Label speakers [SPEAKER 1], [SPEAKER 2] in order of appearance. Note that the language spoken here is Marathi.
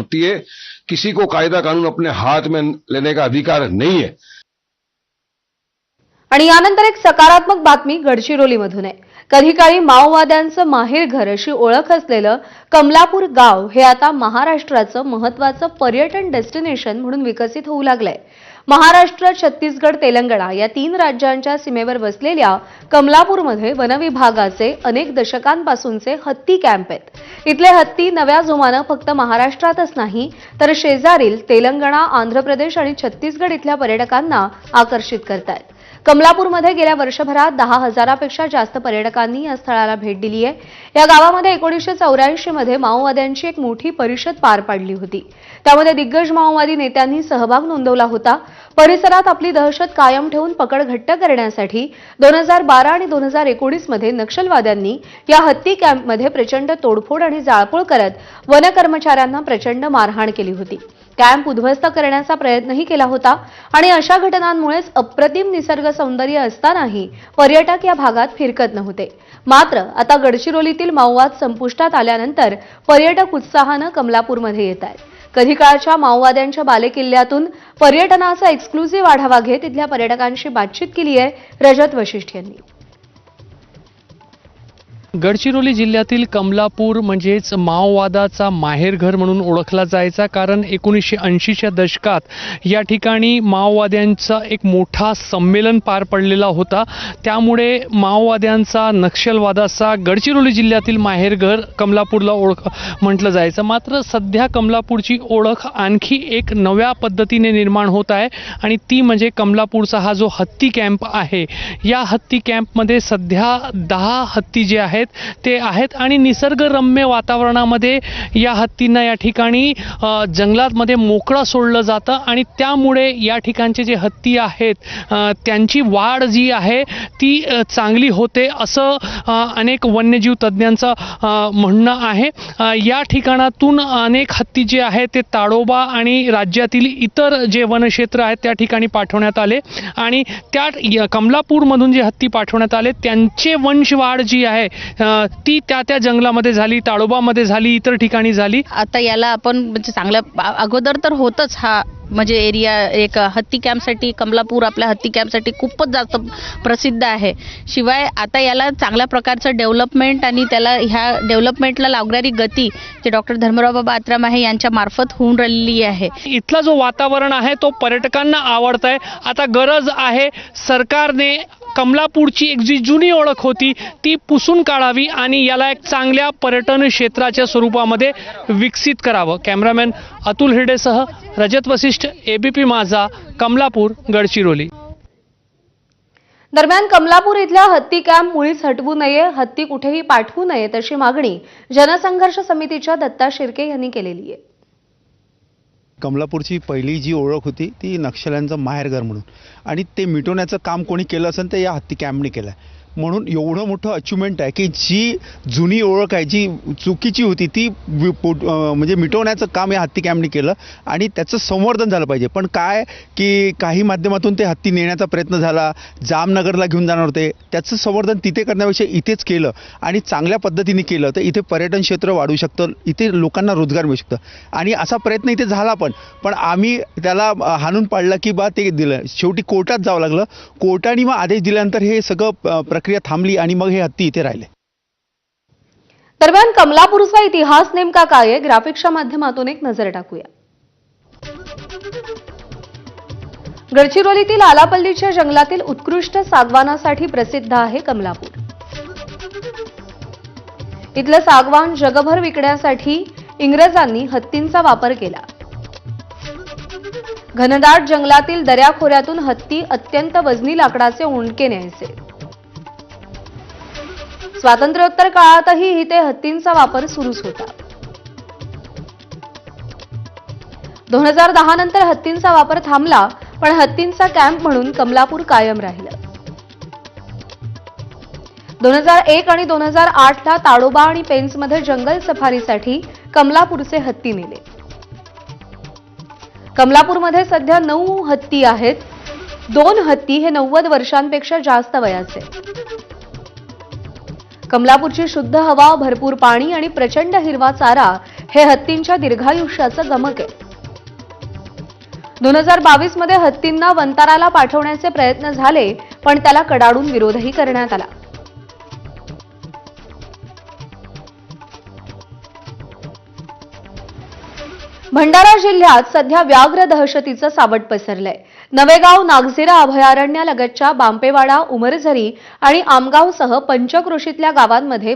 [SPEAKER 1] होती है। किसी को कायदा कानून अपने हाथ में लेने का अधिकार नहीं है।
[SPEAKER 2] आणि यानंतर एक सकारात्मक बातमी गडचिरोलीमधून आहे। कधी काळी माओवाद्यांचं माहेरघर अशी ओळख असलेलं कमलापूर गाव हे आता महाराष्ट्राचं महत्त्वाचं पर्यटन डेस्टिनेशन म्हणून विकसित होऊ लागलंय। महाराष्ट्र, छत्तीसगड, तेलंगणा या 3 राज्यांच्या सीमेवर वसलेल्या कमलापूरमध्ये वनविभागाचे अनेक दशकांपासूनचे हत्ती कॅम्प आहेत। इथले हत्ती नव्या जोमानं फक्त महाराष्ट्रातच नाही तर शेजारील तेलंगणा, आंध्र प्रदेश आणि छत्तीसगड इथल्या पर्यटकांना आकर्षित करतायत। कमलापूरमध्ये गेल्या वर्षभरात 10,000 पेक्षा जास्त पर्यटकांनी या स्थळाला भेट दिली आहे। या गावामध्ये 1984 मध्ये माओवाद्यांची एक मोठी परिषद पार पाडली होती। त्यामध्ये दिग्गज माओवादी नेत्यांनी सहभाग नोंदवला होता। परिसरात आपली दहशत कायम ठेवून पकड घट्ट करण्यासाठी 2012 आणि 2019 मध्ये नक्षलवाद्यांनी या हत्ती कॅम्पमध्ये प्रचंड तोडफोड आणि जाळपोळ करत वन कर्मचाऱ्यांना प्रचंड मारहाण केली होती। कॅम्प उद्ध्वस्त करण्याचा प्रयत्नही केला होता आणि अशा घटनांमुळेच अप्रतिम निसर्ग सौंदर्य असतानाही पर्यटक या भागात फिरकत नव्हते। मात्र आता गडचिरोलीतील माओवाद संपुष्टात आल्यानंतर पर्यटक उत्साहाने कमलापूरमध्ये येत आहेत। कधी काळच्या माओवाद्यांच्या बालेकिल्ल्यातून पर्यटनाचा एक्सक्लुझिव्ह आढावा घेत इथल्या पर्यटकांशी बातचीत केली आहे रजत वशिष्ठ यांनी।
[SPEAKER 3] गडचिरोली जिल्ह्यातील कमलापूर म्हणजेच माओवादाचा माहेरघर म्हणून ओळखला जायचा, कारण 1980च्या दशकात या ठिकाणी माओवाद्यांचा एक मोठा संमेलन पार पडलेला होता। त्यामुळे माओवाद्यांचा, नक्षलवादाचा गडचिरोली जिल्ह्यातील माहेरघर कमलापूरला म्हटलं जायचं। मात्र सध्या कमलापूरची ओळख आणखी एक नव्या पद्धतीने निर्माण होत आहे आणि ती म्हणजे कमलापूरचा हा जो हत्ती कॅम्प आहे। या हत्ती कॅम्पमध्ये सध्या 10 हत्ती जे आहेत ते आहेत आणि निसर्गरम्य वातावरणामध्ये या हत्तींना या ठिकाणी जंगलामध्ये मोकळं सोडलं जातं आणि त्यामुळे या ठिकाणचे जे हत्ती आहेत त्यांची वाढ जी आहे ती चांगली होते असं अनेक वन्यजीव तज्ज्ञांचं म्हणणं आहे। या ठिकाणातून अनेक हत्ती जे आहेत ते ताडोबा आणि राज्यातील इतर जे वनक्षेत्र आहेत त्या ठिकाणी पाठवण्यात आले आणि त्या कमलापूरमधून जे हत्ती पाठवण्यात आले त्यांचे वंशवाढ जी आहे ती त्या जंगलामध्ये झाली, ताडोबामध्ये झाली, इतर ठिकाणी झाली।
[SPEAKER 4] आता याला आपण म्हणजे चांगल्या अगोदर तर होतच हा म्हणजे एरिया एक हत्ती कॅम्पसाठी कमलापूर आपल्या हत्ती कॅम्पसाठी खूपच जास्त प्रसिद्ध आहे। शिवाय आता याला चांगल्या प्रकारचं डेव्हलपमेंट आणि त्याला ह्या डेव्हलपमेंटला लागणारी गती जे डॉक्टर धर्मराव बाबा आत्राम आहे यांच्या मार्फत होऊन राहिलेली आहे।
[SPEAKER 3] इथला जो वातावरण आहे तो पर्यटकांना आवडत आहे। आता गरज आहे सरकारने कमलापूरची एक जी जुनी ओळख होती ती पुसून काढावी आणि याला एक चांगल्या पर्यटन क्षेत्राच्या स्वरूपामध्ये विकसित करावं। कॅमेरामॅन अतुल हिरडेसह रजत वशिष्ठ, एबीपी माझा, कमलापूर, गडचिरोली।
[SPEAKER 2] दरम्यान कमलापूर इथल्या हत्ती कॅम्प मुळीच हटवू नये, हत्ती कुठेही पाठवू नयेत अशी मागणी जनसंघर्ष समितीच्या दत्ता शिर्के यांनी केलेली आहे।
[SPEAKER 5] कमलापूरची पहिली जी ओळख होती ती नक्षल्यांचं माहेरघर म्हणून आणि ते मिटवण्याचं काम कोणी केलं असेल तर या हत्ती कॅम्पने केलं आहे। म्हणून एवढं मोठं अचिव्हमेंट आहे की जी जुनी ओळख आहे जी चुकीची होती ती म्हणजे मिटवण्याचं काम या हत्ती कॅम्पने केलं आणि त्याचं संवर्धन झालं पाहिजे। पण काय की काही माध्यमातून ते हत्ती नेण्याचा प्रयत्न झाला, जामनगरला घेऊन जाणार होते, त्याचं संवर्धन तिथे करण्यापेक्षा इथेच केलं आणि चांगल्या पद्धतीने केलं तर इथे पर्यटन क्षेत्र वाढू शकतं, इथे लोकांना रोजगार मिळू शकतं आणि असा प्रयत्न इथे झाला पण आम्ही त्याला हाणून पाडलं की बा ते दिलं। शेवटी कोर्टात जावं लागलं, कोर्टाने मग आदेश दिल्यानंतर हे सगळं प्रक्रिया थांबली आणि मग हे हत्ती इथे राहिले।
[SPEAKER 2] दरम्यान कमलापूरचा इतिहास नेमका काय आहे ग्राफिक्सच्या माध्यमातून एक नजर टाकूया। गडचिरोलीतील आलापल्लीच्या जंगलातील उत्कृष्ट सागवानासाठी प्रसिद्ध आहे कमलापूर। इथलं सागवान जगभर विकण्यासाठी इंग्रजांनी हत्तींचा वापर केला। घनदाट जंगलातील दऱ्याखोऱ्यातून हत्ती अत्यंत वजनी लाकडाचे ओंडके न्यायचे। स्वातंत्र्योत्तर काळातही इथे हत्तींचा वापर सुरूच होता। 2010 नंतर हत्तींचा वापर थांबला पण हत्तींचा कॅम्प म्हणून कमलापूर कायम राहिलं। 2001 आणि 2008 ला ताडोबा आणि पेंचमध्ये जंगल सफारीसाठी कमलापूरचे हत्ती नेले। कमलापूरमध्ये सध्या 9 हत्ती आहेत। 2 हत्ती हे 90 वर्षांपेक्षा जास्त वयाचे। कमलापूरची शुद्ध हवा, भरपूर पाणी आणि प्रचंड हिरवा चारा हे हत्तींच्या दीर्घायुष्याचं गमक आहे. 2022 मध्ये हत्तींना वंताराला पाठवण्याचे प्रयत्न झाले, पण त्याला कडाडून विरोधही करण्यात आला. भंडारा जिल्ह्यात सध्या व्याघ्र दहशतीचं सावट पसरलंय. नवेगाव नागझिरा अभयारण्यालगतच्या बांपेवाडा, उमरझरी आणि आमगावसह पंचक्रोशीतल्या गावांमध्ये